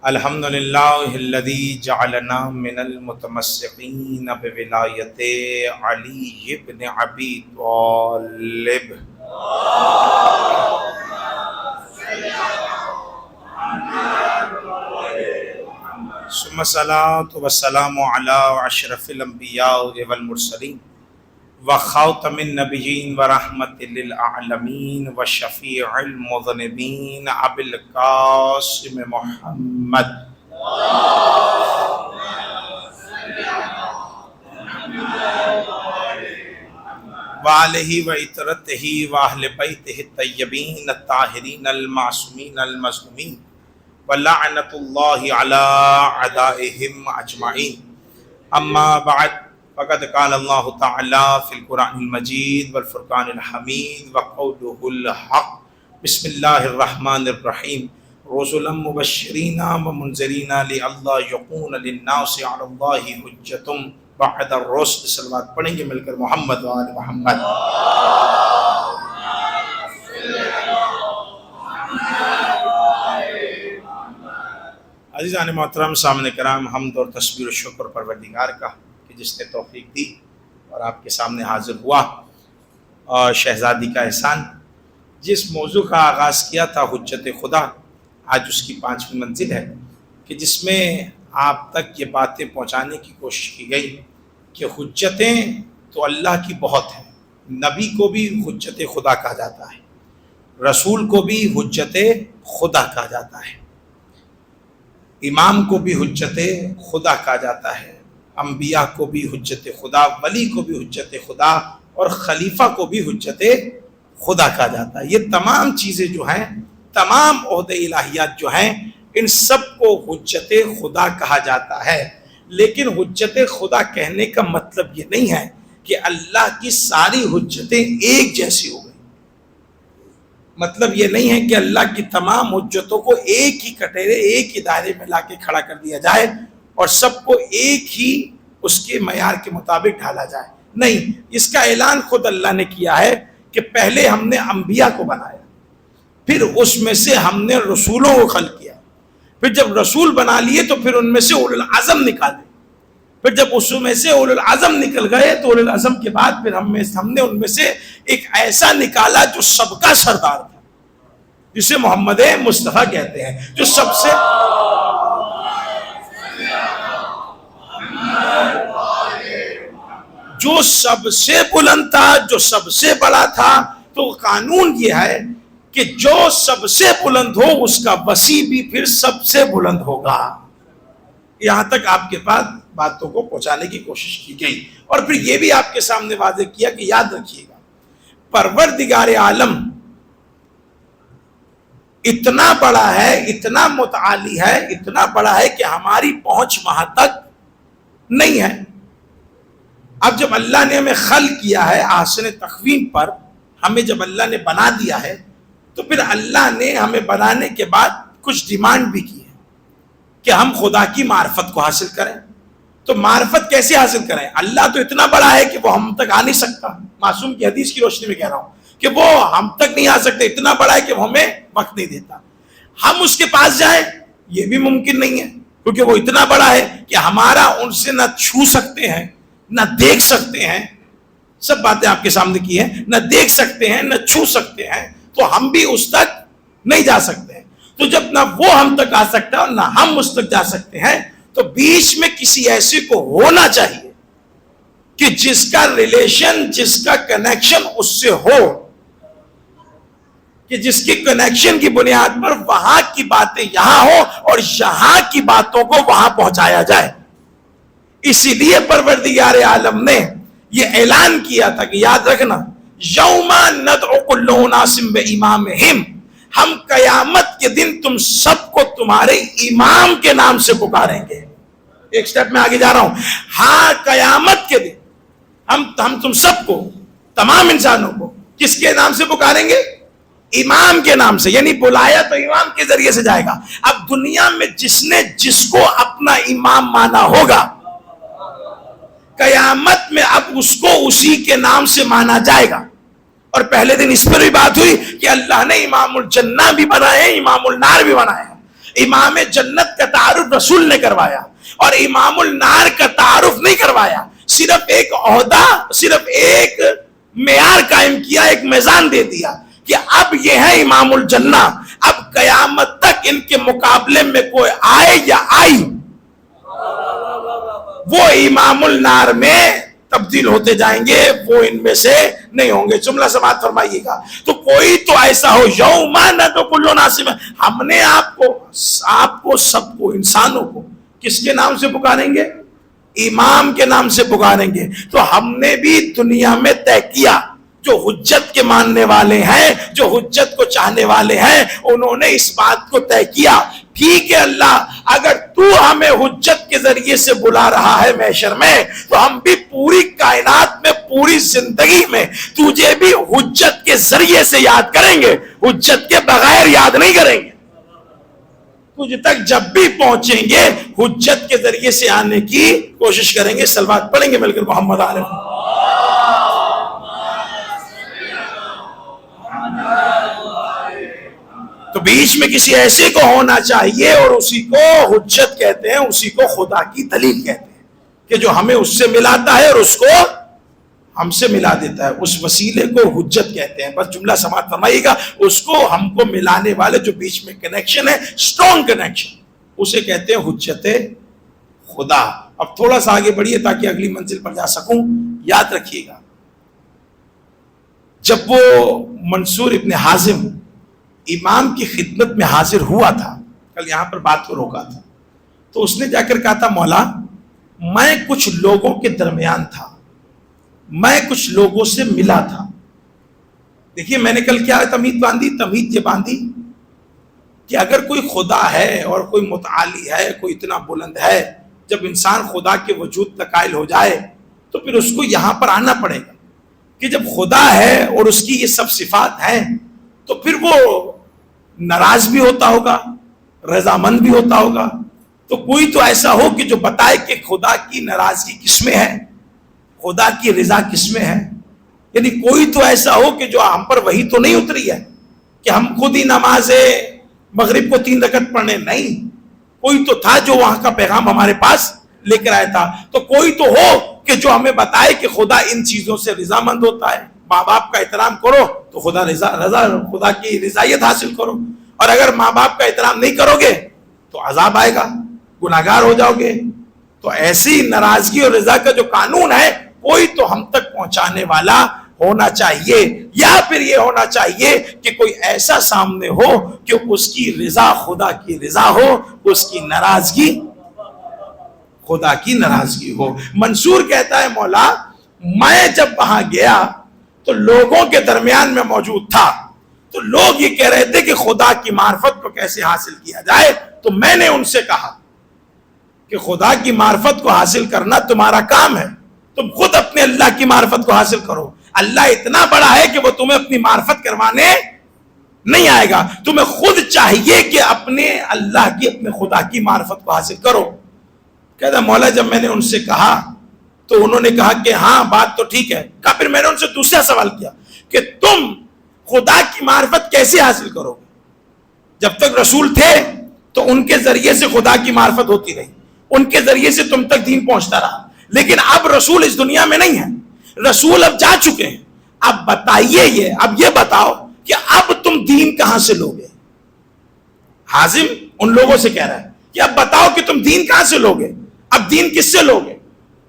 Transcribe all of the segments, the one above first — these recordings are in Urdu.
الحمد للہ الذی جعلنا من المتمسکین بولایت علی بن ابی طالب. ثم الصلاۃ والسلام علی اشرف الانبیاء والمرسلین وخاتم النبیین ورحمۃ للعالمین وشفیع المذنبین ابی القاسم محمد وآلہ وعطرتہ واہل بیتہ الطیبین الطاہرین المعصومین المظلومین ولعنۃ اللہ علی اعدائہم اجمعین. اما بعد فقد قال اللہ تعالی فی القرآن المجید والفرقان الحمید وقولہ الحق. بسم اللہ الرحمن الرحیم. رسلا مبشرین ومنذرین لئلا یکون للناس علی اللہ حجۃ بعد الرسل. صلوات پڑھیں گے مل کر محمد و آل محمد. عزیزان محترم، سامنے کرام، حمد اور تسبیح و شکر پروردگار کا کہ جس نے توفیق دی اور آپ کے سامنے حاضر ہوا. اور شہزادی کا احسان. جس موضوع کا آغاز کیا تھا حجت خدا، آج اس کی 5ویں منزل ہے کہ جس میں آپ تک یہ باتیں پہنچانے کی کوشش کی گئی کہ حجتیں تو اللہ کی بہت ہیں. نبی کو بھی حجت خدا کہا جاتا ہے، رسول کو بھی حجت خدا کہا جاتا ہے، امام کو بھی حجت خدا کہا جاتا ہے، انبیاء کو بھی حجت خدا، ولی کو بھی حجت خدا، اور خلیفہ کو بھی حجت خدا کہا جاتا ہے. یہ تمام چیزیں جو ہیں، تمام عہدے الہیات جو ہیں، ان سب کو حجت خدا کہا جاتا ہے. لیکن حجت خدا کہنے کا مطلب یہ نہیں ہے کہ اللہ کی ساری حجتیں ایک جیسی ہو گئی. مطلب یہ نہیں ہے کہ اللہ کی تمام حجتوں کو ایک ہی کٹہرے، ایک ہی دائرے میں لا کے کھڑا کر دیا جائے اور سب کو ایک ہی اس کے معیار کے مطابق ڈھالا جائے. نہیں، اس کا اعلان خود اللہ نے کیا ہے کہ پہلے ہم نے انبیاء کو بنایا، پھر اس میں سے ہم نے رسولوں کو خلق کیا، پھر جب رسول بنا لیے تو پھر ان میں سے اولو العزم نکالے، پھر جب اس میں سے اولو العزم نکل گئے تو اولو العزم کے بعد پھر ہم نے ان میں سے ایک ایسا نکالا جو سب کا سردار تھا، جسے محمد مصطفیٰ کہتے ہیں، جو سب سے بلند تھا، جو سب سے بڑا تھا. تو قانون یہ ہے کہ جو سب سے بلند ہو اس کا وسیع بھی پھر سب سے بلند ہوگا. یہاں تک آپ کے پاس باتوں کو پہنچانے کی کوشش کی گئی. اور پھر یہ بھی آپ کے سامنے واضح کیا کہ یاد رکھیے گا، پروردگار عالم اتنا بڑا ہے، اتنا متعالی ہے، اتنا بڑا ہے کہ ہماری پہنچ وہاں تک نہیں ہے. اب جب اللہ نے ہمیں خلق کیا ہے احسن تقویم پر، ہمیں جب اللہ نے بنا دیا ہے، تو پھر اللہ نے ہمیں بنانے کے بعد کچھ ڈیمانڈ بھی کی ہے کہ ہم خدا کی معرفت کو حاصل کریں. تو معرفت کیسے حاصل کریں؟ اللہ تو اتنا بڑا ہے کہ وہ ہم تک آ نہیں سکتا. معصوم کی حدیث کی روشنی میں کہہ رہا ہوں کہ وہ ہم تک نہیں آ سکتے، اتنا بڑا ہے کہ وہ ہمیں وقت نہیں دیتا. ہم اس کے پاس جائیں یہ بھی ممکن نہیں ہے، کیونکہ وہ اتنا بڑا ہے کہ ہمارا ان سے نہ چھو سکتے ہیں، نہ دیکھ سکتے ہیں. سب باتیں آپ کے سامنے کی ہیں، نہ دیکھ سکتے ہیں، نہ چھو سکتے ہیں، تو ہم بھی اس تک نہیں جا سکتے ہیں. تو جب نہ وہ ہم تک آ سکتا ہے اور نہ ہم اس تک جا سکتے ہیں، تو بیچ میں کسی ایسے کو ہونا چاہیے کہ جس کا ریلیشن، جس کا کنیکشن اس سے ہو، کہ جس کی کنیکشن کی بنیاد پر وہاں کی باتیں یہاں ہو اور یہاں کی باتوں کو وہاں پہنچایا جائے. اسی لیے پروردگار عالم نے یہ اعلان کیا تھا کہ یاد رکھنا، یوم ندعو کل اناس بامامہم، ہم قیامت کے دن تم سب کو تمہارے امام کے نام سے پکاریں گے. ایک سٹیپ میں آگے جا رہا ہوں. ہاں، قیامت کے دن ہم تم سب کو، تمام انسانوں کو کس کے نام سے پکاریں گے؟ امام کے نام سے. یعنی بلایا تو امام کے ذریعے سے جائے گا. اب دنیا میں جس کو اپنا امام مانا ہوگا، قیامت میں اب اس کو اسی کے نام سے مانا جائے گا. اور پہلے دن اس پر بھی بات ہوئی کہ اللہ نے امام الجنہ بھی بنائے ہیں، امام النار بھی بنائے ہیں. امام جنت کا تعارف رسول نے کروایا اور امام النار کا تعارف نہیں کروایا. صرف ایک عہدہ، صرف ایک معیار قائم کیا، ایک میزان دے دیا کہ اب یہ ہے امام الجنہ، اب قیامت تک ان کے مقابلے میں کوئی آئے یا آئی وہ امام النار میں تبدیل ہوتے جائیں گے، وہ ان میں سے نہیں ہوں گے. جملہ سماعت فرمائیے گا. تو کوئی تو ایسا ہو یوما ندعو کل اناس، ہم نے آپ کو سب کو، انسانوں کو کس کے نام سے پکاریں گے؟ امام کے نام سے پکاریں گے. تو ہم نے بھی دنیا میں طے کیا، جو حجت کے ماننے والے ہیں، جو حجت کو چاہنے والے ہیں، انہوں نے اس بات کو طے کیا، ٹھیک ہے اللہ اگر تو ہمیں حجت کے ذریعے سے بلا رہا ہے محشر میں، تو ہم بھی پوری کائنات میں، پوری زندگی میں تجھے بھی حجت کے ذریعے سے یاد کریں گے، حجت کے بغیر یاد نہیں کریں گے. تجھ تک جب بھی پہنچیں گے حجت کے ذریعے سے آنے کی کوشش کریں گے. صلوات پڑھیں گے مل کر محمد علیہ. تو بیچ میں کسی ایسے کو ہونا چاہیے، اور اسی کو حجت کہتے ہیں، اسی کو خدا کی دلیل کہتے ہیں، کہ جو ہمیں اس سے ملاتا ہے اور اس کو ہم سے ملا دیتا ہے، اس وسیلے کو حجت کہتے ہیں. بس جملہ سماعت فرمائیے گا. اس کو ہم کو ملانے والے جو بیچ میں کنیکشن ہے، اسٹرانگ کنیکشن، اسے کہتے ہیں حجت خدا. اب تھوڑا سا آگے بڑھیے تاکہ اگلی منزل پر جا سکوں. یاد رکھیے گا جب وہ منصور ابن حازم امام کی خدمت میں حاضر ہوا تھا، کل یہاں پر بات کو روکا تھا، تو اس نے جا کر کہا تھا مولا میں کچھ لوگوں کے درمیان تھا، میں کچھ لوگوں سے ملا تھا. دیکھیے میں نے کل کیا تمہید باندھی؟ تمہید یہ باندھی کہ اگر کوئی خدا ہے اور کوئی متعالی ہے، کوئی اتنا بلند ہے، جب انسان خدا کے وجود تک قائل ہو جائے تو پھر اس کو یہاں پر آنا پڑے گا کہ جب خدا ہے اور اس کی یہ سب صفات ہیں تو پھر وہ ناراض بھی ہوتا ہوگا، رضامند بھی ہوتا ہوگا. تو کوئی تو ایسا ہو کہ جو بتائے کہ خدا کی ناراضگی کس میں ہے، خدا کی رضا کس میں ہے. یعنی کوئی تو ایسا ہو کہ جو ہم پر وہی تو نہیں اتری ہے کہ ہم خود ہی نماز مغرب کو 3 رکعت پڑھنے، نہیں، کوئی تو تھا جو وہاں کا پیغام ہمارے پاس لے کر آیا تھا. تو کوئی تو ہو کہ جو ہمیں بتائے کہ خدا ان چیزوں سے رضامند ہوتا ہے. ماں باپ کا احترام کرو تو خدا کی رضایت حاصل کرو، اور اگر ماں باپ کا احترام نہیں کرو گے تو عذاب آئے گا، گناہگار ہو جاؤ گے. تو ایسی ناراضگی اور رضا کا جو قانون ہے کوئی تو ہم تک پہنچانے والا ہونا چاہیے، یا پھر یہ ہونا چاہیے کہ کوئی ایسا سامنے ہو کہ اس کی رضا خدا کی رضا ہو، اس کی ناراضگی خدا کی ناراضگی ہو. منصور کہتا ہے مولا میں جب وہاں گیا تو لوگوں کے درمیان میں موجود تھا، تو لوگ یہ کہہ رہے تھے کہ خدا کی معرفت کو کیسے حاصل کیا جائے. تو میں نے ان سے کہا کہ خدا کی معرفت کو حاصل کرنا تمہارا کام ہے، تم خود اپنے اللہ کی معرفت کو حاصل کرو. اللہ اتنا بڑا ہے کہ وہ تمہیں اپنی معرفت کروانے نہیں آئے گا، تمہیں خود چاہیے کہ اپنے اللہ کی، اپنے خدا کی معرفت کو حاصل کرو. کہتا مولا جب میں نے ان سے کہا تو انہوں نے کہا کہ ہاں بات تو ٹھیک ہے. کہا پھر میں نے ان سے دوسرا سوال کیا کہ تم خدا کی معرفت کیسے حاصل کرو گے؟ جب تک رسول تھے تو ان کے ذریعے سے خدا کی معرفت ہوتی رہی، ان کے ذریعے سے تم تک دین پہنچتا رہا. لیکن اب رسول اس دنیا میں نہیں ہے، رسول اب جا چکے ہیں. اب بتائیے اب یہ بتاؤ کہ اب تم دین کہاں سے لوگے؟ حازم ان لوگوں سے کہہ رہا ہے کہ اب بتاؤ کہ تم دین کہاں سے لوگے، اب دین کس سے لوگے؟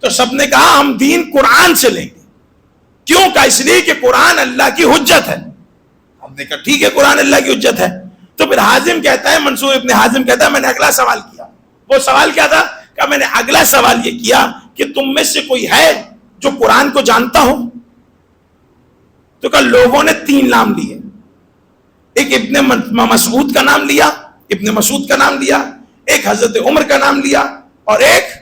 تو سب نے کہا ہم دین قرآن سے لیں گے. کیوں؟ کہا اس لیے کہ قرآن اللہ کی حجت ہے. ہم نے کہا ٹھیک ہے قرآن اللہ کی حجت ہے. تو پھر حازم کہتا ہے، منصور ابن حازم کہتا ہے میں نے اگلا سوال کیا. وہ سوال کیا تھا؟ کہ میں نے اگلا سوال یہ کیا کہ تم میں سے کوئی ہے جو قرآن کو جانتا ہو؟ تو کہا لوگوں نے 3 نام لیے. ایک ابن مسعود کا نام لیا، ابن مسعود کا نام لیا، ایک حضرت عمر کا نام لیا، اور ایک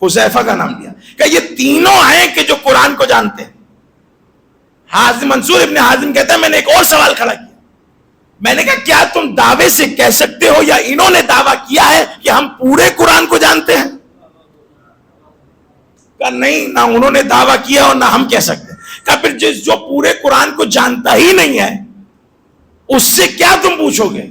حذیفہ کا نام لیا. کہ یہ تینوں ہیں کہ جو قرآن کو جانتے ہیں. منصور ابن حازم کہتا ہے میں نے ایک اور سوال کھڑا کیا. میں نے کہا کیا تم دعوے سے کہہ سکتے ہو یا انہوں نے دعویٰ کیا ہے کہ ہم پورے قرآن کو جانتے ہیں؟ کہا نہیں، نہ انہوں نے دعویٰ کیا اور نہ ہم کہہ سکتے. کہا پھر جو پورے قرآن کو جانتا ہی نہیں ہے اس سے کیا تم پوچھو گے؟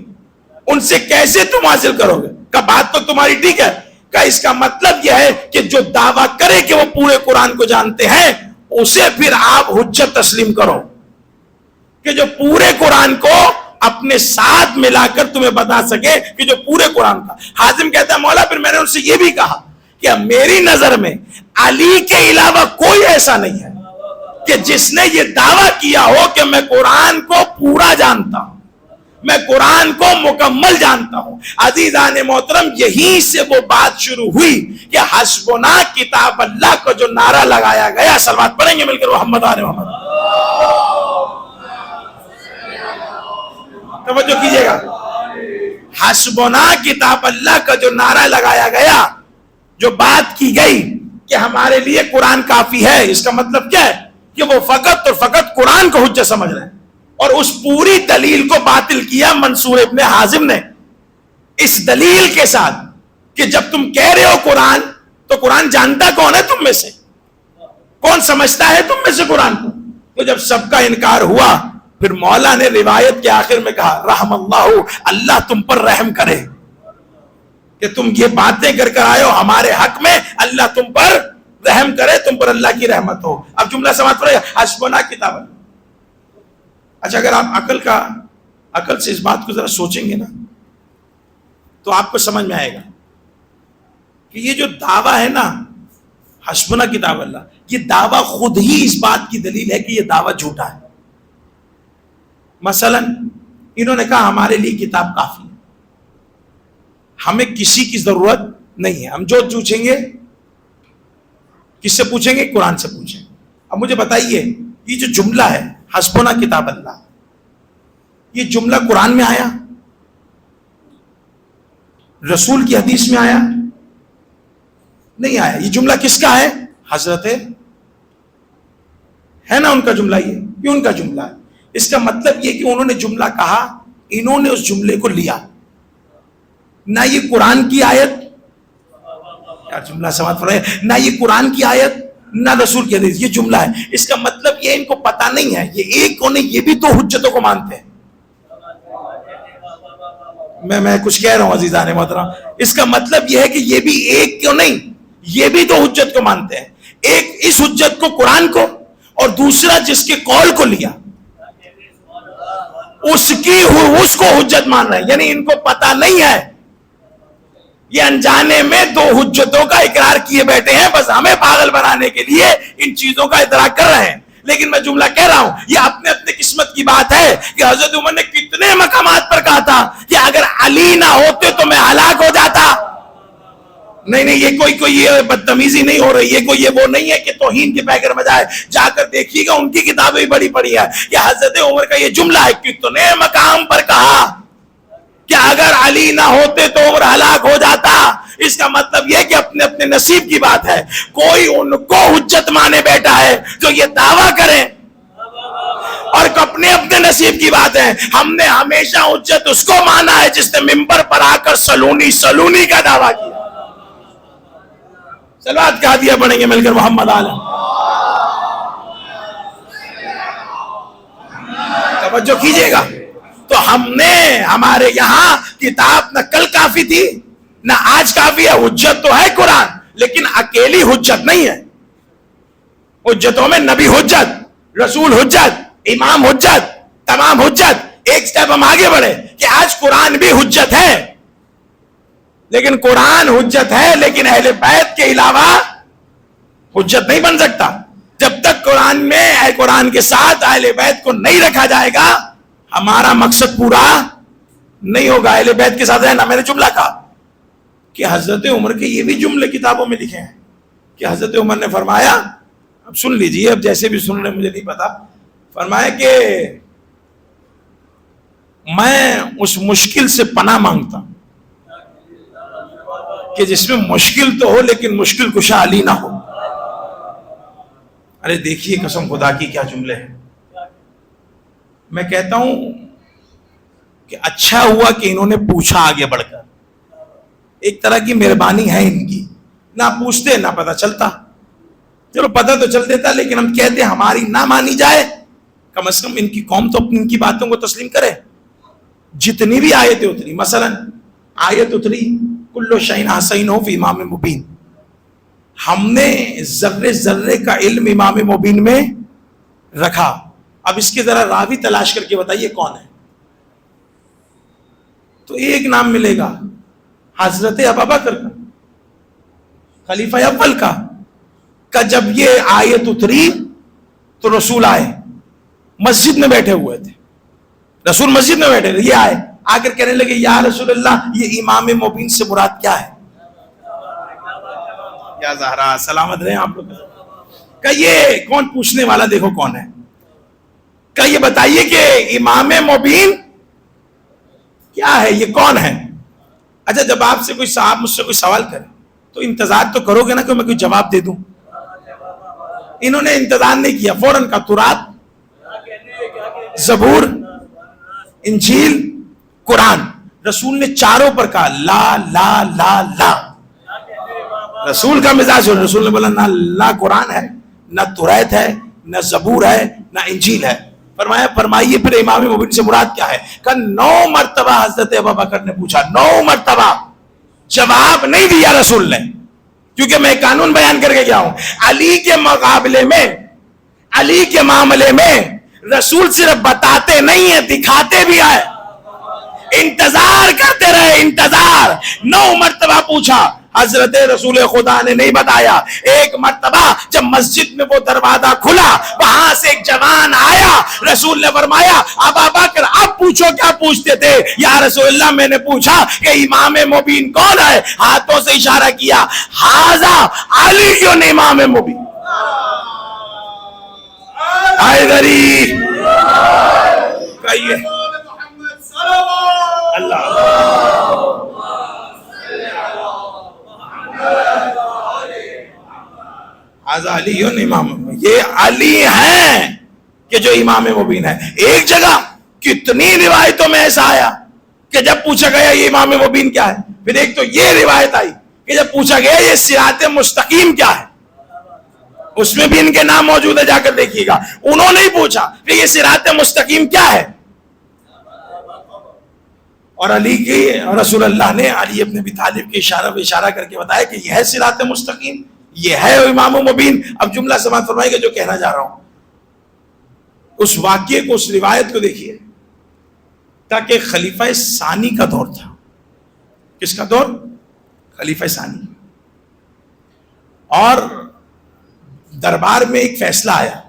ان سے کیسے تم حاصل کرو گے؟ کہ بات تو تمہاری ٹھیک ہے، کہ اس کا مطلب یہ ہے کہ جو دعویٰ کرے کہ وہ پورے قرآن کو جانتے ہیں اسے پھر آپ حجت تسلیم کرو، کہ جو پورے قرآن کو اپنے ساتھ ملا کر تمہیں بتا سکے کہ جو پورے قرآن کا۔ حازم کہتا ہے مولا پھر میں نے ان سے یہ بھی کہا کہ میری نظر میں علی کے علاوہ کوئی ایسا نہیں ہے کہ جس نے یہ دعویٰ کیا ہو کہ میں قرآن کو پورا جانتا ہوں، میں قرآن کو مکمل جانتا ہوں۔ عزیزان محترم، یہیں سے وہ بات شروع ہوئی کہ حسبنا کتاب اللہ کو جو نعرہ لگایا گیا، صلوات پڑھیں گے مل کر محمد آل محمد، توجہ کیجئے گا، حسبنا کتاب اللہ کا جو نعرہ لگایا گیا، جو بات کی گئی کہ ہمارے لیے قرآن کافی ہے، اس کا مطلب کیا ہے کہ وہ فقط اور فقط قرآن کو حجت سمجھ رہے ہیں، اور اس پوری دلیل کو باطل کیا منصور ابن حازم نے اس دلیل کے ساتھ کہ جب تم کہہ رہے ہو قرآن، تو قرآن جانتا کون ہے تم میں سے؟ کون سمجھتا ہے تم میں سے قرآن کو؟ تو جب سب کا انکار ہوا پھر مولا نے روایت کے آخر میں کہا رحم اللہ، اللہ تم پر رحم کرے کہ تم یہ باتیں کر کر آئے ہو ہمارے حق میں، اللہ تم پر رحم کرے، تم پر اللہ کی رحمت ہو۔ اب جملہ سماعت پڑے حسبنا کتاب اللہ۔ اچھا اگر آپ عقل سے اس بات کو ذرا سوچیں گے نا تو آپ کو سمجھ میں آئے گا کہ یہ جو دعویٰ ہے نا حسبنا کتاب اللہ، یہ دعویٰ خود ہی اس بات کی دلیل ہے کہ یہ دعویٰ جھوٹا ہے۔ مثلا انہوں نے کہا ہمارے لیے کتاب کافی ہے، ہمیں کسی کی ضرورت نہیں ہے، ہم جو پوچھیں گے کس سے پوچھیں گے؟ قرآن سے پوچھیں۔ اب مجھے بتائیے یہ جو جملہ ہے حسبنا کتاب اللہ، یہ جملہ قرآن میں آیا؟ رسول کی حدیث میں آیا؟ نہیں آیا۔ یہ جملہ کس کا ہے؟ حضرت ہے نا ان کا جملہ، یہ ان کا جملہ ہے۔ اس کا مطلب یہ کہ انہوں نے جملہ کہا، انہوں نے اس جملے کو لیا، نہ یہ قرآن کی آیت، یار جملہ سمجھ پڑے، نہ یہ قرآن کی آیت نہ رسول کی حدیث، یہ جملہ ہے۔ اس کا مطلب یہ ان کو پتہ نہیں ہے، یہ ایک انہیں یہ بھی دو حجتوں کو مانتے ہیں۔ میں کچھ کہہ رہا ہوں عزیزان محترم، اس کا مطلب یہ ہے کہ یہ بھی ایک کیوں نہیں، یہ بھی دو حجت کو مانتے ہیں، ایک اس حجت کو قرآن کو، اور دوسرا جس کے قول کو لیا اس کو حجت مان رہے ہیں۔ یعنی ان کو پتہ نہیں ہے، یہ انجانے میں دو حجتوں کا اقرار کیے بیٹھے ہیں، بس ہمیں پاگل بنانے کے لیے ان چیزوں کا ادراک کر رہے ہیں۔ لیکن میں جملہ کہہ رہا ہوں، یہ اپنے اپنے قسمت کی بات ہے کہ حضرت عمر نے کتنے مقامات پر کہا تھا کہ اگر علی نہ ہوتے تو میں ہلاک ہو جاتا۔ نہیں یہ کوئی یہ بدتمیزی نہیں ہو رہی، یہ کوئی وہ نہیں ہے کہ توہین کے پیکر میں جائے، جا کر دیکھیے گا ان کی کتابیں بھی بڑی پڑی ہے کہ حضرت عمر کا یہ جملہ ہے، کتنے مقام پر کہا کہ اگر علی نہ ہوتے تو عمر ہلاک ہو جاتا۔ اس کا مطلب یہ کہ اپنے اپنے نصیب کی بات ہے، کوئی ان کو حجت مانے بیٹھا ہے جو یہ دعویٰ کریں، اور اپنے اپنے نصیب کی بات ہے۔ ہم نے ہمیشہ حجت اس کو مانا ہے جس نے ممبر پر آ کر سلونی کا دعویٰ کیا۔ صلوات کہا دیا پڑھیں گے مل کر محمد عالم، توجہ کیجئے گا۔ تو ہم نے ہمارے یہاں کتاب نہ کل کافی تھی نہ آج کافی ہے، حجت تو ہے قرآن، لیکن اکیلی حجت نہیں ہے۔ حجتوں میں نبی حجت، رسول حجت، امام حجت، تمام حجت۔ ایک سٹیپ ہم آگے بڑھے کہ آج قرآن بھی حجت ہے، لیکن قرآن حجت ہے لیکن اہل بیت کے علاوہ حجت نہیں بن سکتا۔ جب تک قرآن کے ساتھ اہل بیت کو نہیں رکھا جائے گا ہمارا مقصد پورا نہیں ہوگا۔ اہل بیت کے ساتھ رہنا، میں نے جملہ کہا کہ حضرت عمر کے یہ بھی جملے کتابوں میں لکھے ہیں کہ حضرت عمر نے فرمایا، اب سن لیجئے، اب جیسے بھی سن رہے مجھے نہیں پتا، فرمایا کہ میں اس مشکل سے پناہ مانگتا ہوں کہ جس میں مشکل تو ہو لیکن مشکل کشا علی نہ ہو۔ ارے دیکھیے قسم خدا کی کیا جملے ہیں۔ میں کہتا ہوں کہ اچھا ہوا کہ انہوں نے پوچھا آگے بڑھ کر، ایک طرح کی مہربانی ہے ان کی، نہ پوچھتے نہ پتہ چلتا، چلو پتہ تو چل دیتا، لیکن ہم کہتے ہماری نہ مانی جائے، کم از کم ان کی قوم تو اپنی ان کی باتوں کو تسلیم کرے۔ جتنی بھی آیتیں اتری، مثلا آیت اتری کلو شیء احصینہ فی امام مبین، ہم نے ذرے ذرے کا علم امام مبین میں رکھا. اب اس کے ذرا راوی تلاش کر کے بتائیے کون ہے. تو ایک نام ملے گا حضرت ابوبکر کا، خلیفہ اول کا. جب یہ آیت اتری تو رسول آئے، مسجد میں بیٹھے ہوئے تھے، رسول مسجد میں بیٹھے تھے، یہ آئے آ کر کہنے لگے یا رسول اللہ یہ امام مبین سے مراد کیا ہے؟ یا زہرا سلامت رہے آپ لوگ. کہ یہ کون پوچھنے والا دیکھو کون ہے. کہ یہ بتائیے کہ امام مبین کیا ہے، یہ کون ہے؟ اچھا جب آپ سے کوئی صاحب مجھ سے کوئی سوال کرے تو انتظار تو کرو گے نا کہ میں کوئی جواب دے دوں. انہوں نے انتظار نہیں کیا، فوراً کا تورات، زبور، انجیل، قرآن. رسول نے چاروں پر کہا لا لا لا لا. رسول کا مزاج ہے، رسول نے بولا نہ لا قرآن ہے، نہ تورات ہے، نہ زبور ہے، نہ انجیل ہے. فرمائیے پھر امام مبین سے مراد کیا ہے؟ کہ 9 مرتبہ حضرت ابوبکر نے پوچھا، 9 مرتبہ جواب نہیں دیا رسول نے. کیونکہ میں قانون بیان کر کے گیا ہوں، علی کے مقابلے میں، علی کے معاملے میں رسول صرف بتاتے نہیں ہیں، دکھاتے بھی آئے. انتظار کرتے رہے، انتظار. 9 مرتبہ پوچھا، حضرت رسول خدا نے نہیں بتایا. ایک مرتبہ جب مسجد میں وہ دروازہ کھلا، وہاں سے ایک جوان آیا، رسول نے فرمایا ابوبکر اب پوچھو کیا پوچھتے تھے؟ یا رسول اللہ میں نے پوچھا کہ امام مبین کون ہے. ہاتھوں سے اشارہ کیا، ھذا علی امام مبین. آئے غریب کہیے اللہ ھذا علی امام. یہ علی ہیں کہ جو امام مبین ہے. ایک جگہ کتنی روایتوں میں ایسا آیا کہ جب پوچھا گیا یہ امام مبین کیا ہے، پھر ایک تو یہ روایت آئی کہ جب پوچھا گیا یہ صراط مستقیم کیا ہے، اس میں بھی ان کے نام موجود ہے، جا کر دیکھیے گا. انہوں نے ہی پوچھا کہ یہ صراط مستقیم کیا ہے، اور علی کی رسول اللہ نے علی ابن ابی طالب کے اشارہ کر کے بتایا کہ یہ ہے صراط مستقیم، یہ ہے امام مبین. اب جملہ سماعت فرمائے گا جو کہنا جا رہا ہوں. اس واقعے کو، اس روایت کو دیکھیے، تاکہ خلیفہ ثانی کا دور تھا. کس کا دور؟ خلیفہ ثانی. اور دربار میں ایک فیصلہ آیا.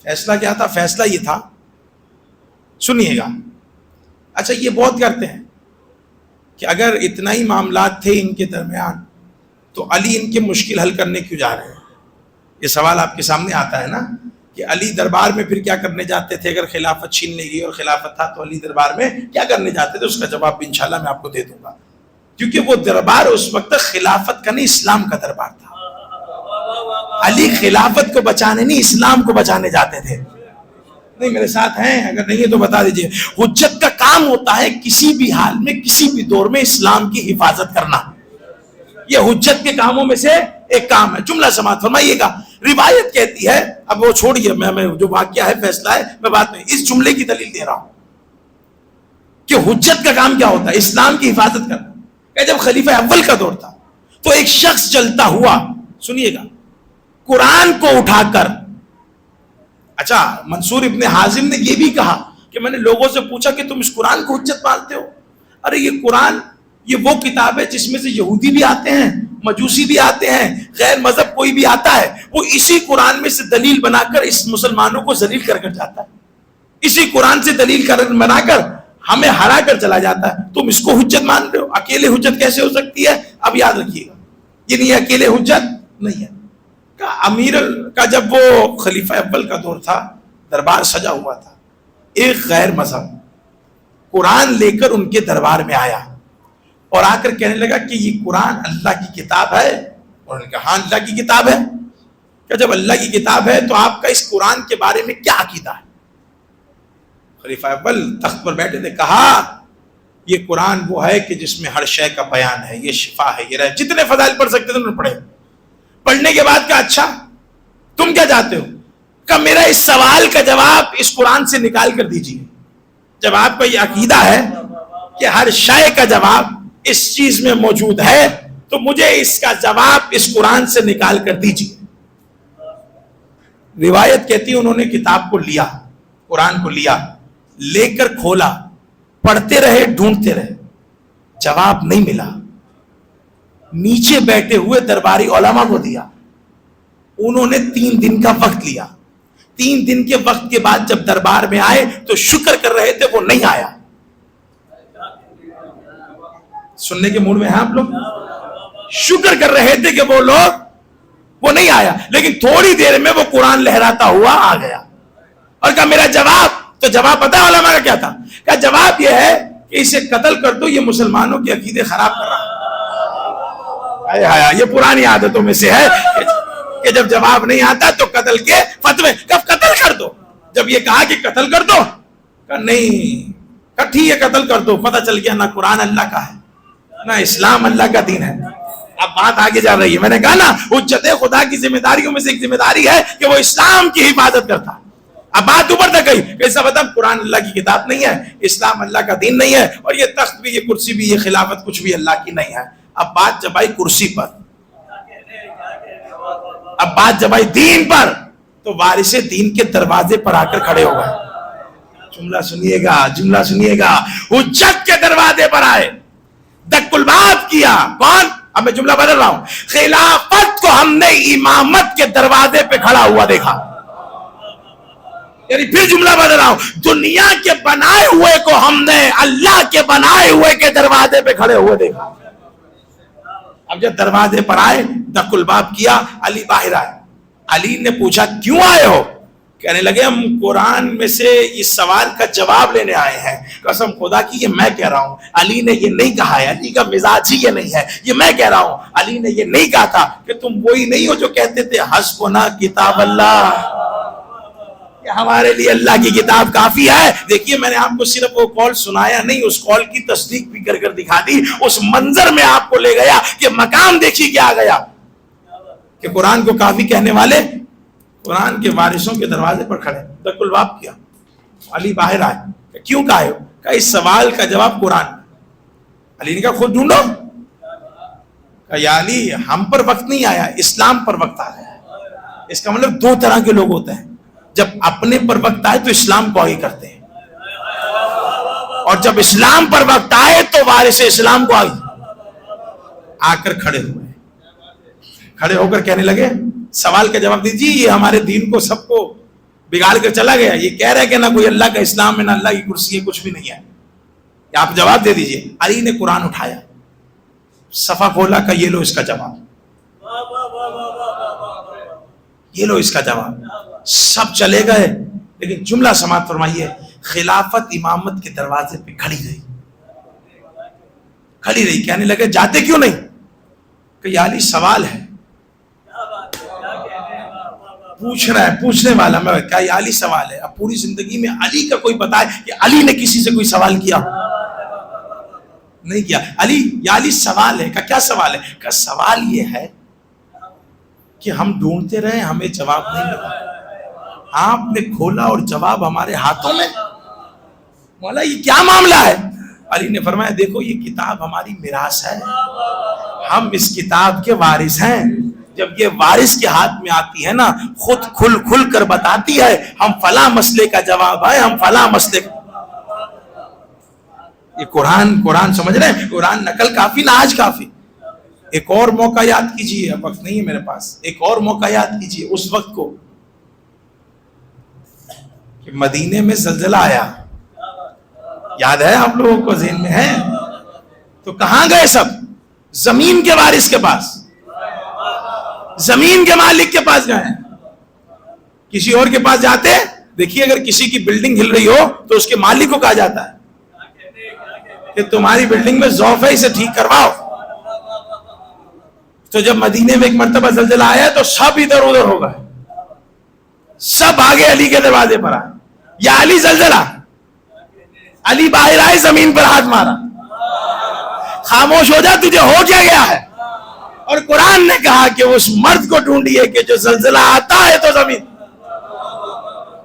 فیصلہ کیا تھا؟ فیصلہ یہ تھا، سنیے گا. اچھا یہ بہت کرتے ہیں کہ اگر اتنا ہی معاملات تھے ان کے درمیان تو علی ان کے مشکل حل کرنے کیوں جا رہے ہیں؟ یہ سوال آپ کے سامنے آتا ہے نا کہ علی دربار میں پھر کیا کرنے جاتے تھے اگر خلافت چھیننے گئی اور خلافت تھا تو علی دربار میں کیا کرنے جاتے تھے؟ اس کا جواب بھی انشاءاللہ میں آپ کو دے دوں گا. کیونکہ وہ دربار اس وقت خلافت کا نہیں، اسلام کا دربار تھا. علی خلافت کو بچانے نہیں، اسلام کو بچانے جاتے تھے. نہیں میرے ساتھ ہیں؟ اگر نہیں ہے تو بتا دیجئے. حجت کا کام ہوتا ہے کسی بھی حال میں، کسی بھی دور میں اسلام کی حفاظت کرنا. یہ حجت کے کاموں میں سے ایک کام ہے. جملہ سماعت فرمائیے گا. روایت کہتی ہے، اب وہ چھوڑیے، میں جو واقعہ ہے، فیصلہ ہے، میں بات میں اس جملے کی دلیل دے رہا ہوں کہ حجت کا کام کیا ہوتا ہے؟ اسلام کی حفاظت کرنا. کہ جب خلیفہ اول کا دور تھا تو ایک شخص چلتا ہوا، سنیے گا، قرآن کو اٹھا کر، اچھا منصور ابن حازم نے یہ بھی کہا کہ میں نے لوگوں سے پوچھا کہ تم اس قرآن کو حجت مانتے ہو؟ ارے یہ قرآن یہ وہ کتاب ہے جس میں سے یہودی بھی آتے ہیں، مجوسی بھی آتے ہیں، غیر مذہب کوئی بھی آتا ہے، وہ اسی قرآن میں سے دلیل بنا کر اس مسلمانوں کو ذلیل کر جاتا ہے، اسی قرآن سے دلیل بنا کر ہمیں ہرا کر چلا جاتا ہے. تم اس کو حجت مان رہے ہو؟ اکیلے حجت کیسے ہو سکتی ہے؟ اب یاد رکھیے گا یہ نہیں اکیلے حجت نہیں ہے. امیر کا جب وہ خلیفہ اول کا دور تھا، دربار سجا ہوا تھا، ایک غیر مذہب قرآن لے کر ان کے دربار میں آیا اور آ کر کہنے لگا کہ یہ قرآن اللہ کی کتاب ہے. اور انہوں نے کہا ہاں اللہ کی کتاب ہے. کہ جب اللہ کی کتاب ہے تو آپ کا اس قرآن کے بارے میں کیا عقیدہ ہے؟ خلیفہ اول تخت پر بیٹھے تھے، کہا یہ قرآن وہ ہے کہ جس میں ہر شے کا بیان ہے، یہ شفا ہے، یہ جتنے فضائل پڑھ سکتے تھے انہوں نے پڑھے. پڑھنے کے بعد کہا اچھا تم کیا چاہتے ہو؟ کہ میرا اس سوال کا جواب اس قرآن سے نکال کر دیجیے. جب آپ کا یہ عقیدہ ہے کہ ہر شے کا جواب اس چیز میں موجود ہے تو مجھے اس کا جواب اس قرآن سے نکال کر دیجیے. روایت کہتی ہے انہوں نے کتاب کو لیا, قرآن کو لیا, لے کر کھولا, پڑھتے رہے, ڈھونڈتے رہے, جواب نہیں ملا. نیچے بیٹھے ہوئے درباری علماء کو دیا, انہوں نے 3 دن کا وقت لیا. 3 دن کے وقت کے بعد جب دربار میں آئے تو شکر کر رہے تھے وہ نہیں آیا. سننے کے موڈ میں ہیں آپ لوگ؟ شکر کر رہے تھے کہ وہ نہیں آیا, لیکن تھوڑی دیر میں وہ قرآن لہراتا ہوا آ گیا اور کہا میرا جواب. تو جواب پتہ ہے علماء کا کیا تھا؟ کہ جواب یہ ہے کہ اسے قتل کر دو, یہ مسلمانوں کے عقیدے خراب کر رہا ہے. یہ پرانی عادتوں میں سے ہے کہ جب جواب نہیں آتا تو قتل کے فتوے. کب قتل کر دو؟ جب یہ کہا کہ قتل کر دو, کہا نہیں, ٹھیک ہے قتل کر دو. پتہ چل گیا نہ قرآن اللہ کا ہے نہ اسلام اللہ کا دین ہے. اب بات آگے جا رہی ہے. میں نے کہا نا حجت خدا کی ذمہ داریوں میں سے ایک ذمہ داری ہے کہ وہ اسلام کی حفاظت کرتا. اب بات اوپر تک گئی کہ ایسا بتا قرآن اللہ کی کتاب نہیں ہے, اسلام اللہ کا دین نہیں ہے, اور یہ تخت بھی, یہ کرسی بھی, یہ خلافت کچھ بھی اللہ کی نہیں ہے. اب بات جب آئی کرسی پر, اب بات جب آئی دین پر, تو وارث دین کے دروازے پر آ کر کھڑے ہو گئے. جملہ سنیے گا, جملہ سنیے گا. حجت کے دروازے پر آئے, دق الباب کیا. کون؟ اب میں جملہ بدل رہا ہوں. خلافت کو ہم نے امامت کے دروازے پہ کھڑا ہوا دیکھا. یعنی پھر جملہ بدل رہا ہوں, دنیا کے بنائے ہوئے کو ہم نے اللہ کے بنائے ہوئے کے دروازے پہ کھڑے ہوئے دیکھا. اب جب دروازے پر آئے, دق الباب کیا, علی باہر آئے. علی نے پوچھا کیوں آئے ہو؟ کہنے لگے ہم قرآن میں سے اس سوال کا جواب لینے آئے ہیں. قسم خدا کی یہ میں کہہ رہا ہوں, علی نے یہ نہیں کہا ہے, علی کا مزاج ہی یہ نہیں ہے, یہ میں کہہ رہا ہوں. علی نے یہ نہیں کہا تھا کہ تم وہی نہیں ہو جو کہتے تھے حسبنا کتاب اللہ, کہ ہمارے لیے اللہ کی کتاب کافی ہے. دیکھیے میں نے آپ کو صرف وہ قول سنایا نہیں, اس قول کی تصدیق بھی کر کر دکھا دی. اس منظر میں آپ کو لے گیا کہ مقام دیکھیے کیا آ گیا کہ قرآن کو کافی کہنے والے قرآن کے وارثوں کے دروازے پر کھڑے. دق الباب کیا, علی باہر آئے. کیوں کہا ہو؟ کہ اس سوال کا جواب قرآن. علی نے کہا خود ڈھونڈو. کہ یا علی ہم پر وقت نہیں آیا, اسلام پر وقت آ گیا. اس کا مطلب 2 طرح کے لوگ ہوتے ہیں, جب اپنے پر وقت آئے تو اسلام کو آگے کرتے ہیں, اور جب اسلام پر وقت آئے تو وارث اسلام کو آگے آ کر کھڑے ہوئے. کھڑے ہو کر کہنے لگے سوال کا جواب دیجیے, یہ ہمارے دین کو سب کو بگاڑ کر چلا گیا. یہ کہہ رہے کہ نہ کوئی اللہ کا اسلام ہے نہ اللہ کی کرسی ہے, کچھ بھی نہیں ہے. آپ جواب دے دیجیے. علی نے قرآن اٹھایا, صفحہ کھولا, کہ یہ لو اس کا جواب, یہ لو اس کا جواب. سب چلے گئے, لیکن جملہ سماعت فرمائیے. خلافت امامت کے دروازے پہ کھڑی رہی, کھڑی رہی. کہنے لگے جاتے کیوں نہیں؟ کہ یا علی سوال ہے. پوچھ رہا ہے, پوچھنے والا میں, کیا یہ علی سوال ہے؟ اب پوری زندگی میں علی کا کوئی بتائے کہ علی نے کسی سے کوئی سوال کیا؟ نہیں کیا. علی, یا علی سوال ہے. کیا سوال ہے؟ کہ سوال یہ ہے کہ ہم ڈھونڈتے رہے, ہمیں جواب نہیں ملا, آپ نے کھولا اور جواب ہمارے ہاتھوں میں. مولا یہ کیا معاملہ ہے؟ علی نے فرمایا دیکھو یہ کتاب ہماری میراث ہے, ہم اس کتاب کے وارث ہیں. جب یہ وارث کے ہاتھ میں آتی ہے نا, خود کھل کھل کر بتاتی ہے ہم فلاں مسئلے کا جواب ہے, ہم فلاں مسئلے کا. یہ قرآن سمجھ رہے ہیں؟ قرآن نقل کافی نہ آج کافی. ایک اور موقع یاد کیجئے, اب وقت نہیں ہے میرے پاس, ایک اور موقع یاد کیجئے اس وقت کو کہ مدینے میں زلزلہ آیا. یاد ہے آپ لوگوں کو, ذہن میں ہے؟ تو کہاں گئے سب؟ زمین کے وارث کے پاس, زمین کے مالک کے پاس گئے. کسی اور کے پاس جاتے؟ دیکھیے اگر کسی کی بلڈنگ ہل رہی ہو تو اس کے مالک کو کہا جاتا ہے کہ تمہاری بلڈنگ میں ضعف ہے, اسے ٹھیک کرواؤ. تو جب مدینے میں ایک مرتبہ زلزلہ آیا تو سب ادھر ادھر ہو گئے, سب آگے علی کے دروازے پر آئے. یا علی زلزلہ, علی باہر آئے, زمین پر ہاتھ مارا, خاموش ہو جا, تجھے ہو کیا گیا ہے؟ اور قرآن نے کہا کہ اس مرد کو ڈھونڈیے کہ جو زلزلہ آتا ہے تو زمین.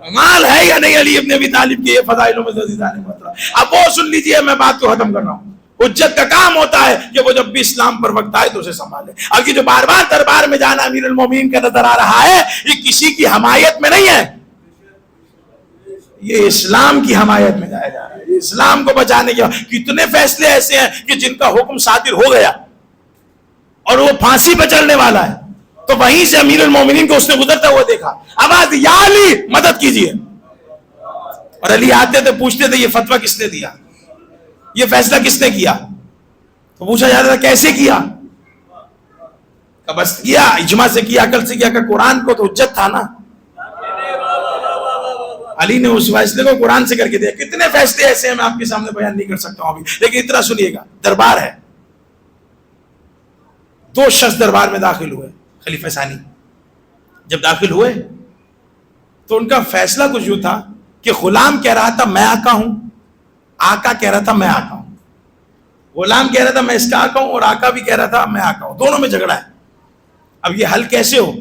مال ہے یا نہیں علی ابن ابی طالب کے یہ فضائلوں میں عزیزان محترم. اب وہ سن لیجئے, میں بات کو ختم کر رہا ہوں. حجت کا کام ہوتا ہے کہ وہ جب بھی اسلام پر وقت آئے تو اسے سنبھالے. اب یہ جو بار بار دربار میں جانا امیر المومنین کا نظر آ رہا ہے, یہ کسی کی حمایت میں نہیں ہے, یہ اسلام کی حمایت میں جایا جا رہا ہے, اسلام کو بچانے کے. کتنے فیصلے ایسے ہیں کہ جن کا حکم صادر ہو گیا اور وہ پھانسی پہ چڑھنے والا ہے, تو وہیں سے امیر المومنین کو اس نے گزرتا ہوا دیکھا, آواز یا علی مدد کیجیے. اور علی آتے تھے, پوچھتے تھے یہ فتویٰ کس نے دیا, یہ فیصلہ کس نے کیا, تو پوچھا جاتا تھا کیسے کیا, بس کیا اجماع سے کیا, عقل سے کیا, کہ قرآن کو تو حجت تھا نا, علی نے اس فیصلے کو قرآن سے کر کے دیا. کتنے فیصلے ایسے ہیں میں آپ کے سامنے بیان نہیں کر سکتا ہوں ابھی, لیکن اتنا سنیے گا. دربار ہے, 2 شخص دربار میں داخل ہوئے. خلیفہ ثانی جب داخل ہوئے تو ان کا فیصلہ کچھ یوں تھا کہ غلام کہہ رہا تھا میں آقا ہوں, آقا کہہ رہا تھا میں آقا ہوں. غلام کہہ رہا تھا میں اس کا آقا ہوں, اور آقا بھی کہہ رہا تھا میں آقا ہوں. دونوں میں جھگڑا ہے. اب یہ حل کیسے ہو؟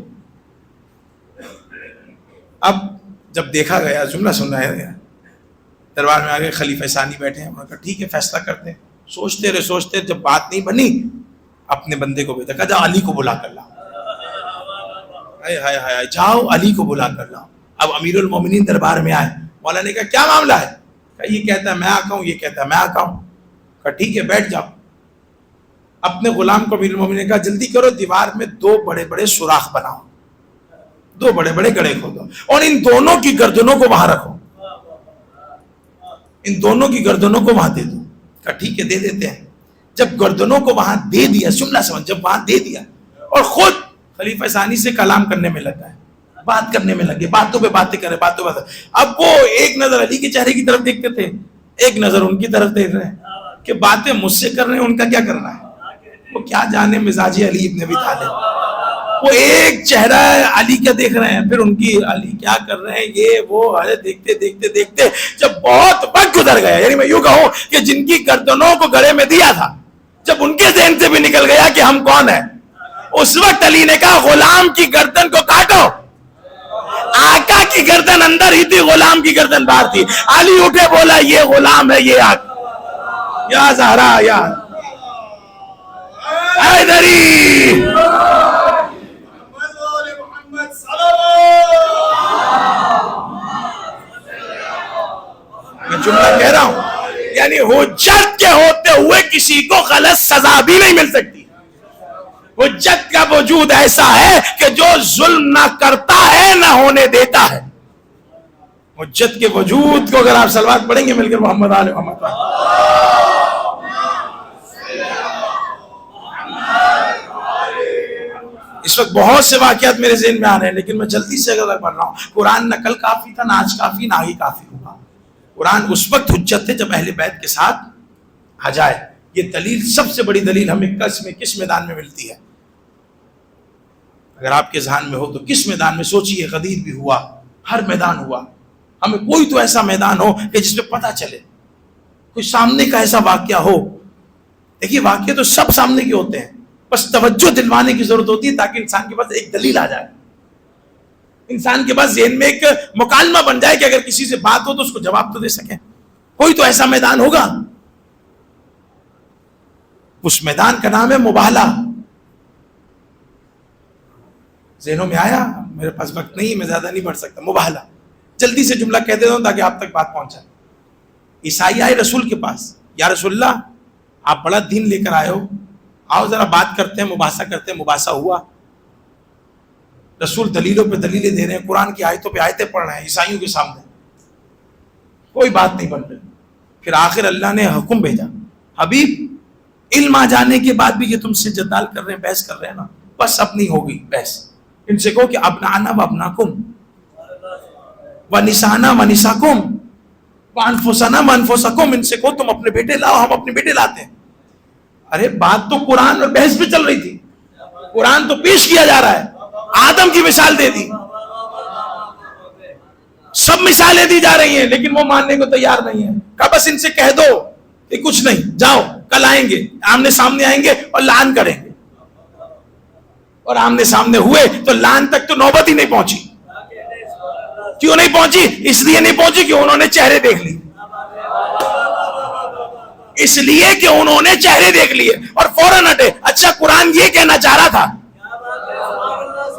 اب جب دیکھا گیا, جملہ سننا ہے, دربار میں آگے خلیفہ ثانی بیٹھے ہیں, انہوں نے کہا ٹھیک ہے فیصلہ کرتے ہیں. سوچتے رہے, جب بات نہیں بنی اپنے بندے کو بھیجا, کہا جاؤ علی کو بلا کر لاؤ, جاؤ علی کو بلا کر لاؤ. اب امیر المومنین دربار میں آئے. مولا نے کہا کیا معاملہ ہے؟ کہا یہ کہتا ہے میں آقا ہوں, یہ کہتا ہے میں آقا ہوں. کہا ٹھیک ہے بیٹھ جاؤ. اپنے غلام کو امیر المومنین نے کہا جلدی کرو, دیوار میں 2 بڑے بڑے سوراخ بناؤ, 2 بڑے بڑے گڑھے کھودو, اور ان دونوں کی گردنوں کو وہاں رکھو, ان دونوں کی گردنوں کو وہاں دے دو. کہا ٹھیک ہے دے دیتے ہیں. جب گردنوں کو وہاں دے دیا, سننا سمجھ, جب وہاں دے دیا اور خود خلیفہ ثانی سے کلام کرنے میں لگا ہے, بات کرنے میں لگے, باتوں پہ باتیں کرے, باتوں پہ. اب وہ ایک نظر علی کے چہرے کی طرف دیکھتے تھے, ایک نظر ان کی طرف دیکھ رہے ہیں کہ باتیں مجھ سے کر رہے ہیں, ان کا کیا کرنا ہے. وہ کیا جانے مزاجی علی ابن ابی طالب, وہ ایک چہرہ علی کا دیکھ رہے ہیں, پھر ان کی علی کیا کر رہے ہیں, یہ وہ دیکھتے دیکھتے دیکھتے جب بہت وقت گزر گیا, یعنی میں یوں کہوں کہ جن کی گردنوں کو گڑے میں دیا تھا, جب ان کے ذہن سے بھی نکل گیا کہ ہم کون ہیں, اس وقت علی نے کہا غلام کی گردن کو کاٹو. آقا کی گردن اندر ہی تھی, غلام کی گردن باہر تھی. علی اٹھے بولا یہ غلام ہے, یہ آقا. یا زہرا یا حیدری, میں جملہ کہہ رہا ہوں, یعنی حجت کے ہوتے ہوئے کسی کو غلط سزا بھی نہیں مل سکتی. حجت کا وجود ایسا ہے کہ جو ظلم نہ کرتا ہے نہ ہونے دیتا ہے. حجت کے وجود کو اگر آپ صلوات پڑھیں گے مل کر محمد آل محمد, اس وقت بہت سے واقعات میرے ذہن میں آ رہے ہیں, لیکن میں جلدی سے اگر پڑھ رہا ہوں. قرآن نہ کل کافی تھا, نہ آج کافی, نہ آگے کافی ہوگا. قرآن اس وقت حجت ہے جب اہل بیت کے ساتھ آ جائے. یہ دلیل, سب سے بڑی دلیل ہمیں کس میدان میں ملتی ہے؟ اگر آپ کے ذہن میں ہو تو کس میدان میں سوچیے. غدیر بھی ہوا, ہر میدان ہوا. ہمیں کوئی تو ایسا میدان ہو کہ جس پہ پتہ چلے, کوئی سامنے کا ایسا واقعہ ہو. دیکھیے واقعے تو سب سامنے کے ہوتے ہیں, بس توجہ دلوانے کی ضرورت ہوتی ہے تاکہ انسان کے پاس ایک دلیل آ جائے, انسان کے پاس ذہن میں ایک مکالمہ بن جائے کہ اگر کسی سے بات ہو تو اس کو جواب تو دے سکیں. کوئی تو ایسا میدان ہوگا. اس میدان کا نام ہے مباہلہ. ذہنوں میں آیا؟ میرے پاس وقت نہیں, میں زیادہ نہیں پڑھ سکتا. مباہلہ, جلدی سے جملہ کہہ دیتا ہوں تاکہ آپ تک بات پہنچائے. عیسائی آئے رسول کے پاس, یا رسول اللہ آپ بڑا دین لے کر آئے ہو, آؤ ذرا بات کرتے ہیں, مباحثہ کرتے ہیں. مباحثہ ہوا. رسول دلیلوں پہ دلیلیں دے رہے ہیں, قرآن کی آیتوں پہ آیتیں پڑھ رہے ہیں عیسائیوں کے سامنے, کوئی بات نہیں بن رہی. پھر آخر اللہ نے حکم بھیجا, حبیب علم آ جانے کے بعد بھی یہ تم سے جدال کر رہے ہیں, بحث کر رہے ہیں نا, بس اب نہیں ہوگی بحث. ان سے کہو کہ ابنانا و ابناکم و نسانا و نساکم و انفسنا و انفسکم, ان سے کہو تم اپنے بیٹے لاؤ, ہم اپنے بیٹے لاتے ہیں. ارے بات تو قرآن اور بحث پہ چل رہی تھی, قرآن تو پیش کیا جا رہا ہے. آدم کی مثال دے دی, سب مثالیں دی جا رہی ہیں, لیکن وہ ماننے کو تیار نہیں ہے. کہا بس ان سے کہہ دو کہ کچھ نہیں, جاؤ کل آئیں گے, آمنے سامنے آئیں گے اور لعن کریں گے. اور آمنے سامنے ہوئے تو لعن تک تو نوبت ہی نہیں پہنچی. کیوں نہیں پہنچی؟ اس لیے نہیں پہنچی کہ انہوں نے چہرے دیکھ لیے، اس لیے کہ انہوں نے چہرے دیکھ لیے اور فوراً ہٹے. اچھا قرآن یہ کہنا چاہ رہا تھا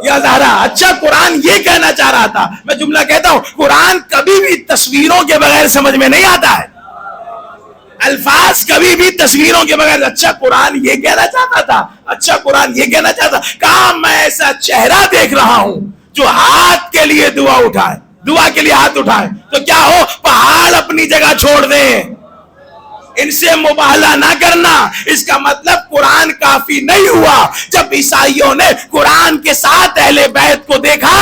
یا زہرا؟ اچھا قرآن یہ کہنا چاہ رہا تھا. میں جملہ کہتا ہوں، قرآن کبھی بھی تصویروں کے بغیر سمجھ میں نہیں آتا ہے، الفاظ کبھی بھی تصویروں کے بغیر. اچھا قرآن یہ کہنا چاہتا تھا، اچھا قرآن یہ کہنا چاہتا، کہا میں ایسا چہرہ دیکھ رہا ہوں جو ہاتھ کے لیے دعا اٹھائے، دعا کے لیے ہاتھ اٹھائے تو کیا ہو؟ پہاڑ اپنی جگہ چھوڑ دیں، ان سے مباہلہ نہ کرنا. اس کا مطلب قرآن کافی نہیں ہوا. جب عیسائیوں نے قرآن کے ساتھ اہل بیت کو دیکھا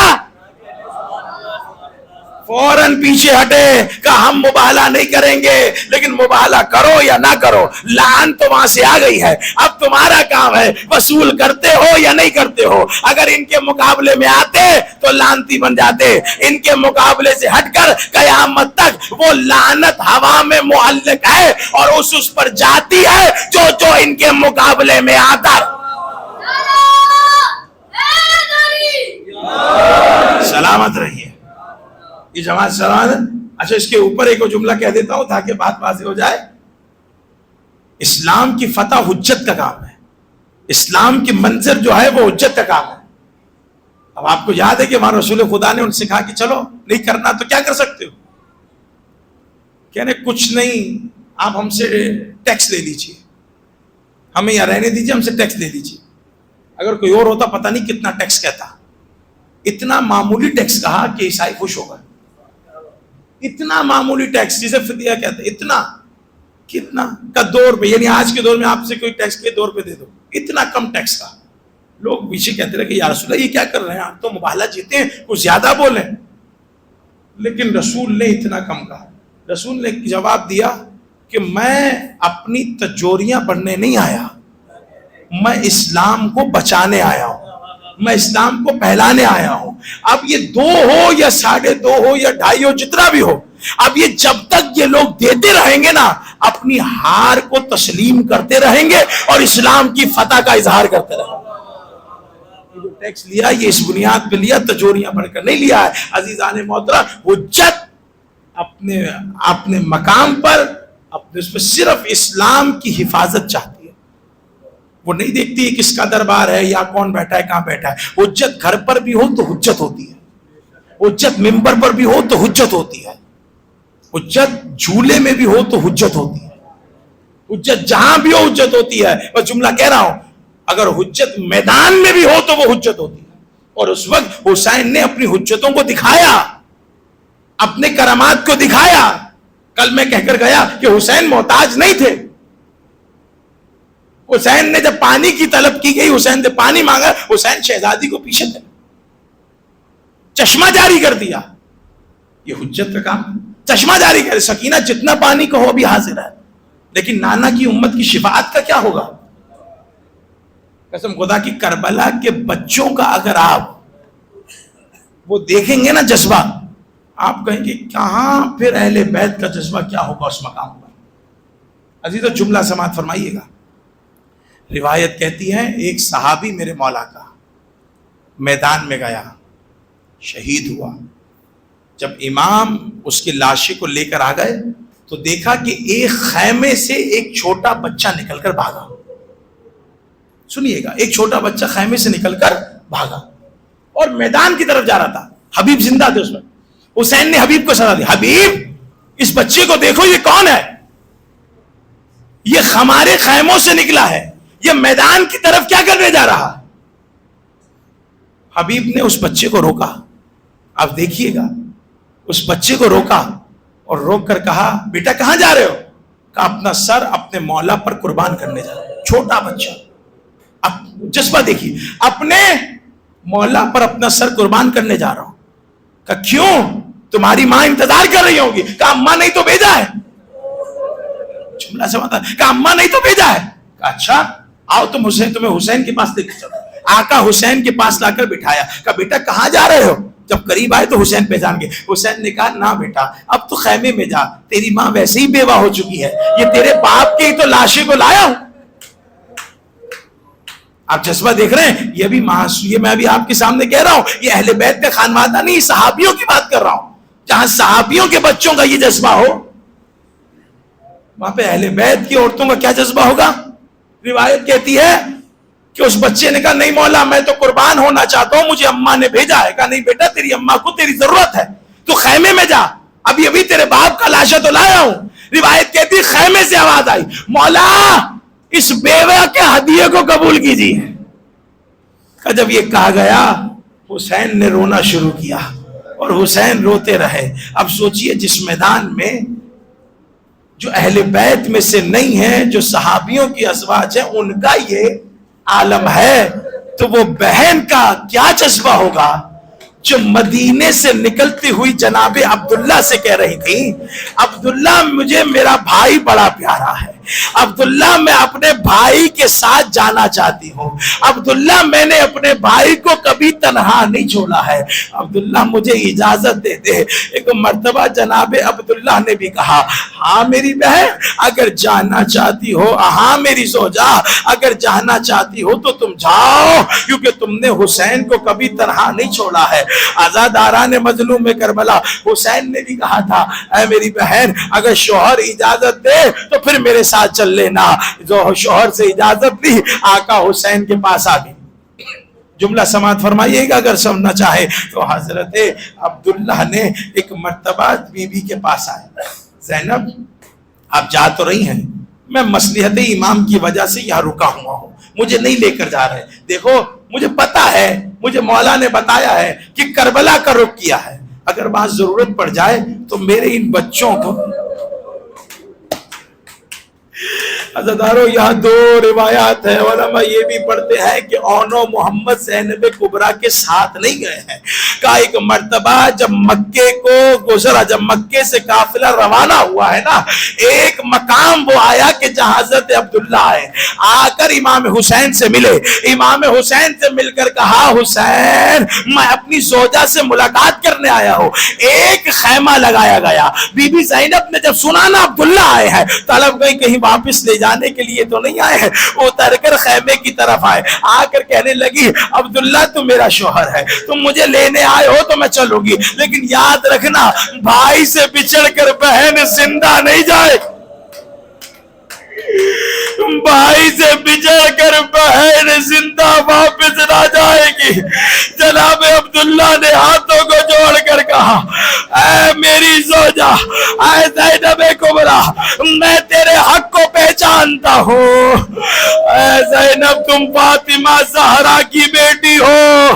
فوراً پیچھے ہٹے، کہا ہم مباہلہ نہیں کریں گے، لیکن مباہلہ کرو یا نہ کرو لعن تو وہاں سے آ گئی ہے. اب تمہارا کام ہے وصول کرتے ہو یا نہیں کرتے ہو. اگر ان کے مقابلے میں آتے تو لعنتی بن جاتے، ان کے مقابلے سے ہٹ کر قیامت تک وہ لعنت ہوا میں معلق ہے اور اس پر جاتی ہے جو ان کے مقابلے میں آتا. سلامت رہیے یہ جماعت، سلامت. اچھا اس کے اوپر ایک جملہ کہہ دیتا ہوں تاکہ بات واضح ہو جائے. اسلام کی فتح حجت کا کام ہے، اسلام کی منظر جو ہے وہ حجت کا کام ہے. اب آپ کو یاد ہے کہ ہمارے رسول خدا نے ان سے کہا کہ چلو نہیں کرنا تو کیا کر سکتے ہو؟ کہنے کچھ نہیں، آپ ہم سے ٹیکس لے لیجیے، ہمیں یہاں رہنے دیجیے، ہم سے ٹیکس لے لیجیے. اگر کوئی اور ہوتا پتہ نہیں کتنا ٹیکس کہتا. اتنا معمولی ٹیکس کہا کہ عیسائی خوش ہوگا. اتنا معمولی ٹیکس جسے فدیہ کہتے ہیں، اتنا کتنا کا 2 روپے، یعنی آج کے دور میں آپ سے کوئی ٹیکس کے 2 روپے دے دو، اتنا کم ٹیکس کا. لوگ پیچھے کہتے رہے کہ یا رسول اللہ یہ کیا کر رہے ہیں آپ تو مباہلہ جیتے ہیں، کچھ زیادہ بولیں. لیکن رسول نے اتنا کم کہا. رسول نے جواب دیا کہ میں اپنی تجوریاں پڑھنے نہیں آیا، میں اسلام کو بچانے آیا ہوں، میں اسلام کو پھیلانے آیا ہوں. اب یہ 2 ہو یا 2.5 ہو یا 2.5 ہو، جتنا بھی ہو، اب یہ جب تک یہ لوگ دیتے رہیں گے نا اپنی ہار کو تسلیم کرتے رہیں گے اور اسلام کی فتح کا اظہار کرتے رہیں گے. جو ٹیکس لیا یہ اس بنیاد پہ لیا، تجوریاں پڑھ کر نہیں لیا ہے. عزیزان محترم، حجت اپنے مقام پر اپنے اس پہ صرف اسلام کی حفاظت چاہتی ہے، وہ نہیں دیکھتی کس کا دربار ہے یا کون بیٹھا ہے کہاں بیٹھا ہے. حجت گھر پر بھی ہو تو حجت ہوتی ہے، حجت ممبر پر بھی ہو تو حجت ہوتی ہے، حجت جھولے میں بھی ہو تو حجت ہوتی ہے، حجت جہاں بھی ہو حجت ہوتی ہے. بس جملہ کہہ رہا ہوں، اگر حجت میدان میں بھی ہو تو وہ حجت ہوتی ہے. اور اس وقت حسین نے اپنی حجتوں کو دکھایا، اپنے کرامات کو دکھایا. کل میں کہہ کر گیا کہ حسین محتاج نہیں تھے. حسین نے جب پانی کی طلب کی گئی، حسین نے پانی مانگا، حسین شہزادی کو پیچھے تھے، چشمہ جاری کر دیا. یہ حجت کا کام، چشمہ جاری کر. سکینہ جتنا پانی کہو بھی حاضر ہے، لیکن نانا کی امت کی شفاعت کا کیا ہوگا؟ قسم خدا کی کربلا کے بچوں کا اگر آپ وہ دیکھیں گے نا جذبہ، آپ کہیں گے کہاں پھر اہل بیت کا جذبہ کیا ہوگا اس مقام پر. عزیزو جملہ سماعت فرمائیے گا. روایت کہتی ہے ایک صحابی میرے مولا کا میدان میں گیا، شہید ہوا. جب امام اس کی لاشی کو لے کر آ گئے تو دیکھا کہ ایک خیمے سے ایک چھوٹا بچہ نکل کر بھاگا. سنیے گا، ایک چھوٹا بچہ خیمے سے نکل کر بھاگا اور میدان کی طرف جا رہا تھا. حبیب زندہ تھے اس میں. حسین نے حبیب کو سزا دی، حبیب اس بچے کو دیکھو یہ کون ہے، یہ ہمارے خیموں سے نکلا ہے، یہ میدان کی طرف کیا کرنے جا رہا. حبیب نے اس بچے کو روکا. آپ دیکھیے گا، اس بچے کو روکا اور روک کر کہا بیٹا کہاں جا رہے ہو؟ کہا اپنا سر اپنے مولا پر قربان کرنے جا رہا. چھوٹا بچہ، اب جذبہ دیکھیے، اپنے مولا پر اپنا سر قربان کرنے جا رہا ہوں. کہا کیوں؟ تمہاری ماں انتظار کر رہی ہوگی. کہا اماں نہیں تو بھیجا ہے. جملہ سمجھتا ہے. کہا اماں نہیں تو بھیجا ہے. کہا اچھا آؤ تمہیں حسین کے پاس لے کے چلو. آقا حسین کے پاس لا کر بٹھایا. کہا بیٹا کہاں جا رہے ہو؟ جب قریب آئے تو حسین پہچان گئے. حسین نے کہا نہ بیٹا اب تو خیمے میں جا، تیری ماں ویسے ہی بیوہ ہو چکی ہے، یہ تیرے باپ کی تو لاشیں کو لایا ہوں. آپ جذبہ دیکھ رہے ہیں؟ یہ بھی یہ میں ابھی آپ کے سامنے کہہ رہا ہوں، یہ اہل بیت کا خانوادہ نہیں، صحابیوں کی بات کر رہا ہوں. جہاں صحابیوں کے بچوں کا یہ جذبہ ہو، وہاں پہ اہل بیت کی عورتوں کا کیا جذبہ ہوگا؟ روایت کہتی ہے کہ اس بچے نے کہا نہیں مولا میں تو قربان ہونا چاہتا ہوں، مجھے اماں نے بھیجا ہے. کہا نہیں بیٹا، تیری اماں کو تیری ضرورت ہے، تو خیمے میں جا، ابھی تیرے باپ کا لاشا تو لایا ہوں. روایت کہتی خیمے سے آواز آئی، مولا اس بیوہ کے ہدیے کو قبول کیجیے. جب یہ کہا گیا حسین نے رونا شروع کیا اور حسین روتے رہے. اب سوچئے جس میدان میں جو اہل بیت میں سے نہیں ہیں، جو صحابیوں کی ازواج ہیں، ان کا یہ عالم ہے، تو وہ بہن کا کیا جذبہ ہوگا جو مدینے سے نکلتی ہوئی جناب عبداللہ سے کہہ رہی تھی عبداللہ مجھے میرا بھائی بڑا پیارا ہے، عبداللہ میں اپنے بھائی کے ساتھ جانا چاہتی ہوں، عبداللہ میں نے اپنے بھائی کو کبھی تنہا نہیں چھوڑا ہے، عبداللہ مجھے اجازت دے دے. ایک مرتبہ جناب عبداللہ نے بھی کہا ہاں میری بہن اگر جانا چاہتی ہو، ہاں میری زوجہ اگر جانا چاہتی ہو تو تم جاؤ، کیونکہ تم نے حسین کو کبھی تنہا نہیں چھوڑا ہے. عزاداران مظلوم کربلا حسین نے بھی کہا تھا اے میری بہن اگر شوہر اجازت دے تو پھر میرے ساتھ چل لینا. جو شوہر سے اجازت لی آقا حسین کے پاس آ گئی. جملہ سماعت فرمائیے گا اگر سمجھنا چاہے تو. حضرت عبداللہ نے ایک مرتبہ بی بی کے پاس آئے، زینب آپ جا تو رہی ہیں، میں مصلحت امام کی وجہ سے یہاں رکا ہوا ہوں، مجھے نہیں لے کر جا رہے. دیکھو مجھے پتا ہے، مجھے مولا نے بتایا ہے کہ کربلا کا رخ کیا ہے، اگر وہاں ضرورت پڑ جائے تو میرے ان بچوں کو. عزادارو یہاں دو روایات ہیں، علماء یہ بھی پڑھتے ہیں کہ اونو محمد زینب کبریٰ کے ساتھ نہیں گئے ہیں. کہا ایک مرتبہ جب مکے کو گزرا، جب مکے سے قافلہ روانہ ہوا ہے نا، ایک مقام وہ آیا کہ جہاں حضرت عبداللہ آئے، آ کر امام حسین سے ملے. امام حسین سے مل کر کہا حسین میں اپنی زوجہ سے ملاقات کرنے آیا ہوں. ایک خیمہ لگایا گیا. بی بی زینب نے جب سنا نا عبداللہ آئے ہیں، طلب گئی کہیں واپس لے جانے کے لیے تو نہیں آئے ہیں، اتر کر خیمے کی طرف آئے. آ کر کہنے لگی عبداللہ تم میرا شوہر ہے، تم مجھے لینے آئے ہو تو میں چلوں گی، لیکن یاد رکھنا بھائی سے بچھڑ کر بہن زندہ نہیں جائے. بھائی سے بچھڑ کر بہن زندہ واپس نہ جائے گی. جناب عبداللہ نے ہاتھوں کو جوڑ کر کہا اے میری زوجہ، اے زینب کبریٰ، میں تیرے حق کو پہچانتا ہوں. اے زینب تم فاطمہ زہرا کی بیٹی ہو،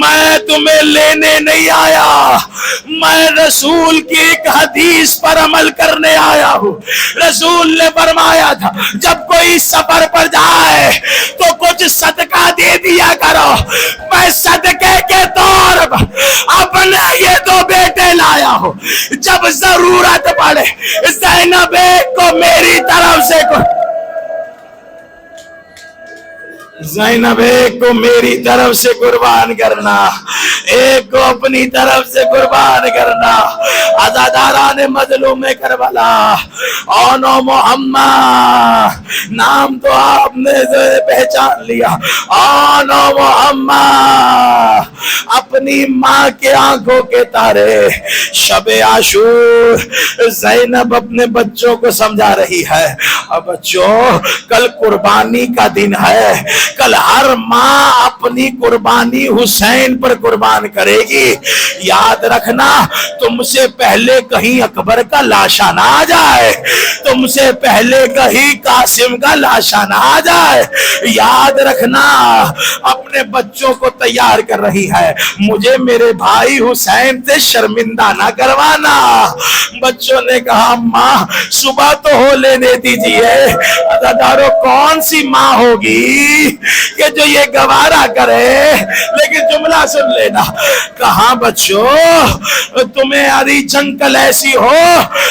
میں تمہیں لینے نہیں آیا، میں رسول کی ایک حدیث پر عمل کرنے آیا ہوں. رسول نے فرمایا تھا جب کوئی سفر پر جائے تو کچھ صدقہ دے دیا کرو. میں صدقے کے طور پر اپنے یہ دو بیٹے لایا ہوں، جب ضرورت پڑے زینب کو میری طرف سے زینب ایک کو میری طرف سے قربان کرنا، ایک کو اپنی طرف سے قربان کرنا. عزاداران مظلوم کربلا اونو محمد، نام تو آپ نے پہچان لیا، اونو محمد اپنی ماں کے آنکھوں کے تارے. شب عاشور زینب اپنے بچوں کو سمجھا رہی ہے اب بچوں کل قربانی کا دن ہے، کل ہر ماں اپنی قربانی حسین پر قربان کرے گی. یاد رکھنا تم سے پہلے کہیں اکبر کا لاشا نہ آ جائے، تم سے پہلے کہیں قاسم کا لاشا نہ آ جائے. یاد رکھنا اپنے بچوں کو تیار کر رہی ہے، مجھے میرے بھائی حسین سے شرمندہ نہ کروانا. بچوں نے کہا ماں صبح تو ہو لینے دیجئے. عزادارو کون سی ماں ہوگی کہ جو یہ گوارا کرے؟ لیکن جملہ سن لینا، کہاں بچوں تمہیں اری جنکل ایسی ہو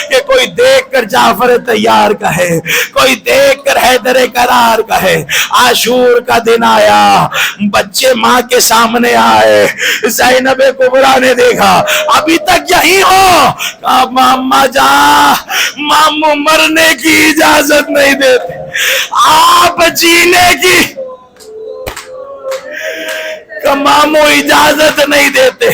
کہ کوئی دیکھ کر جعفر تیار کہے، کوئی دیکھ کر حیدر کرار کہے. عاشور کا دن آیا، بچے ماں کے سامنے آئے. زینب کبریٰ نے دیکھا ابھی تک یہی ہو، کہا ماما جان ماموں مرنے کی اجازت نہیں دیتے، آپ جینے کی تو ماموں اجازت نہیں دیتے،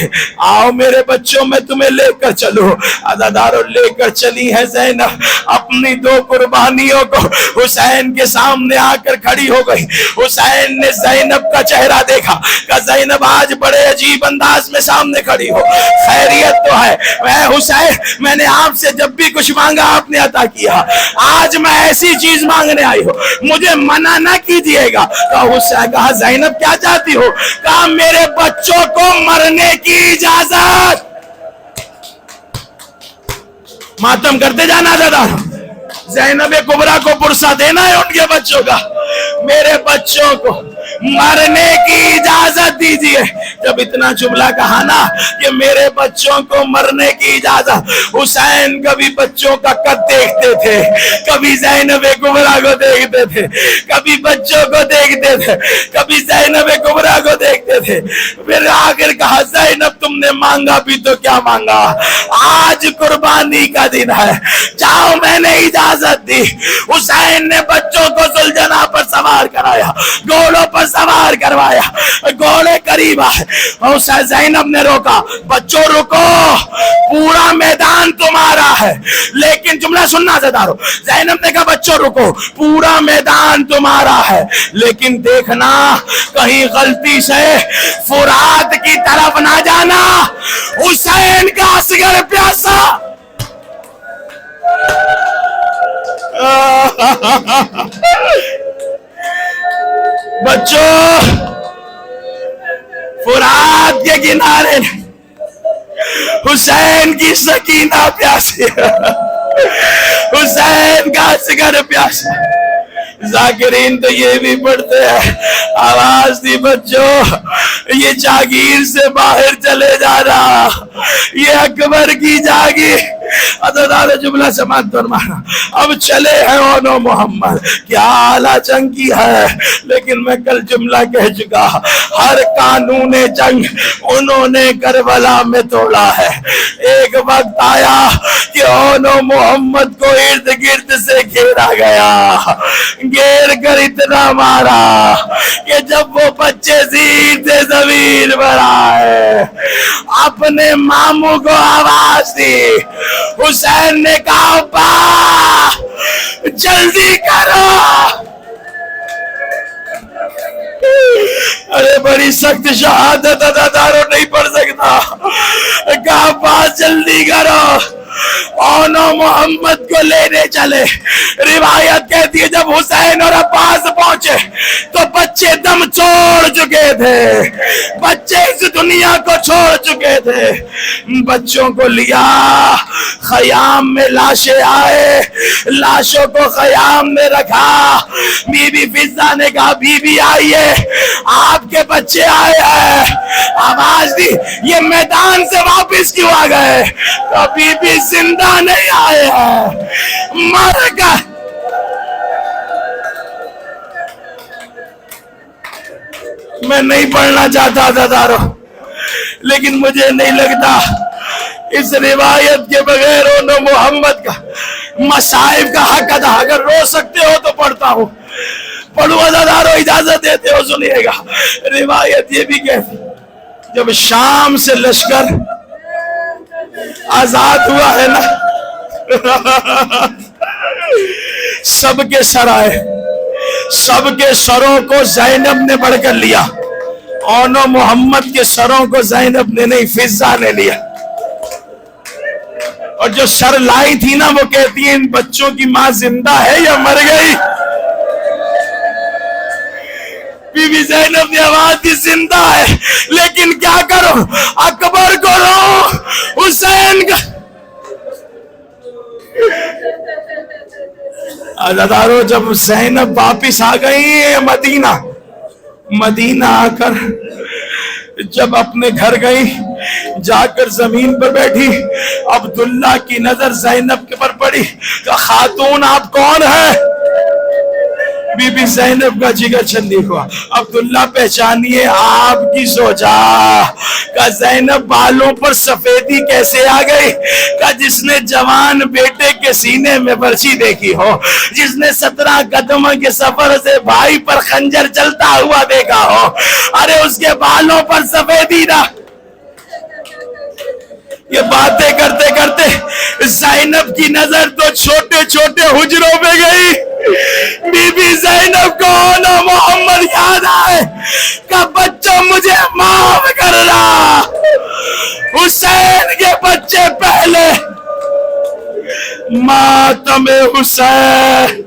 آؤ میرے بچوں میں تمہیں لے کر چلو۔ عزاداروں لے کر چلی ہے زینب اپنی دو قربانیوں کو، حسین کے سامنے آ کر کھڑی ہو گئی۔ حسین نے زینب کا چہرہ دیکھا کہ زینب آج بڑے عجیب انداز میں سامنے کھڑی ہو، خیریت تو ہے؟ اے حسین، میں نے آپ سے جب بھی کچھ مانگا آپ نے عطا کیا، آج میں ایسی چیز مانگنے آئی ہوں، مجھے منع نہ کیجیے گا۔ حسین کہا زینب کیا چاہتی ہو؟ کہا میرے بچوں کو مرنے کی اجازت۔ ماتم کرتے جانا دادا، زینب کبریٰ کو پرسہ دینا ہے ان کے بچوں کا، میرے بچوں کو مرنے کی اجازت دیجئے۔ جب اتنا جملہ کہا نا کہ میرے بچوں کو مرنے کی اجازت، حسین کبھی بچوں کا قد دیکھتے تھے، کبھی زینب کبریٰ کو دیکھتے تھے، کبھی بچوں کو دیکھتے تھے، کبھی زینب کبریٰ کو دیکھتے تھے۔ پھر آخر کہا زینب تم نے مانگا بھی تو کیا مانگا، آج قربانی کا دن ہے، جاؤ میں نے اجازت دی۔ حسین نے بچوں کو ذوالجناح پر سوار کرایا، گھوڑوں پر سوار کروایا، گھوڑے قریب آئے، حسین زینب نے روکا، بچوں رکو، پورا میدان تمہارا ہے۔ لیکن جملہ سننا زدارو، زینب نے کہا بچوں رکو، پورا میدان تمہارا ہے، لیکن دیکھنا کہیں غلطی سے فرات کی طرف نہ جانا، حسین کا اصغر پیاسا۔ بچوں فرات کے کنارے حسین کی سکینہ پیاسی، حسین کا اصغر پیاسا۔ ذاکرین تو یہ بھی پڑھتے ہیں، آواز دی بچوں یہ جاگیر سے باہر چلے جا رہا، یہ اکبر کی جاگیر۔ عزادارِ جملہ سماعت فرمانا، اب چلے ہیں اونو محمد، کیا آلہ جنگ کی ہے، لیکن میں کل جملہ کہہ چکا، ہر قانون جنگ انہوں نے کربلا میں توڑا ہے۔ ایک وقت آیا کہ اونو محمد کو ارد گرد سے گھیرا گیا، گھیر کر اتنا مارا کہ جب وہ بچے زیر سے زمین پر آئے، اپنے ماموں کو آواز دی۔ حسین نے کہا ابا جلدی کرو، ارے بڑی سخت شہادت عزاداروں نہیں پڑھ سکتا، کہا ابا جلدی کرو، اونو محمد کو لینے چلے۔ روایت کہتی ہے جب حسین اور عباس پہنچے تو بچے دم چھوڑ چکے تھے، بچے اس دنیا کو چھوڑ چکے تھے۔ بچوں کو لیا، خیام میں لاشیں آئے، لاشوں کو خیام میں رکھا۔ بی بی فضہ نے کہا بی بی آئیے، آپ کے بچے آئے ہیں۔ آواز دی یہ میدان سے واپس کیوں آ گئے؟ تو بی بی زندہ نہیں آئے ہیں، مر گئے۔ میں نہیں پڑھنا چاہتا تھا دارو، لیکن مجھے نہیں لگتا اس روایت کے بغیر اونو محمد کا مصائب کا حق ادا۔ اگر رو سکتے ہو تو پڑھتا ہوں، پڑھو عزادارو، اجازت دیتے ہو سنیے گا۔ روایت یہ بھی کہتی جب شام سے لشکر آزاد ہوا ہے نا، سب کے سر آئے، سب کے سروں کو زینب نے بڑھ کر لیا، اونو محمد کے سروں کو زینب نے نہیں فضہ نے لیا۔ اور جو سر لائی تھی نا وہ کہتی ہیں ان بچوں کی ماں زندہ ہے یا مر گئی؟ بی بی زینب نے آواز دی زندہ ہے، لیکن کیا کرو، اکبر کو رو، حسین کا۔ عزادارو جب زینب واپس آ گئی مدینہ آ کر جب اپنے گھر گئی، جا کر زمین پر بیٹھی، عبداللہ کی نظر زینب کے پر پڑی کہ خاتون آپ کون ہیں؟ بی بی زینب کا جگر چھنی ہوا. عبداللہ پہچانیے آپ کی زوجہ کا زینب بالوں پر سفیدی کیسے آ گئی؟ کا جس نے جوان بیٹے کے سینے میں برچی دیکھی ہو، جس نے 17 قدم کے سفر سے بھائی پر خنجر چلتا ہوا دیکھا ہو، ارے اس کے بالوں پر سفیدی نہ. یہ باتیں کرتے کرتے زینب کی نظر تو چھوٹے چھوٹے حجروں میں گئی. بی بی زینب کو نا محمد یاد آئے کہ بچہ مجھے معاف کرنا، حسین کے بچے پہلے. ماتم حسین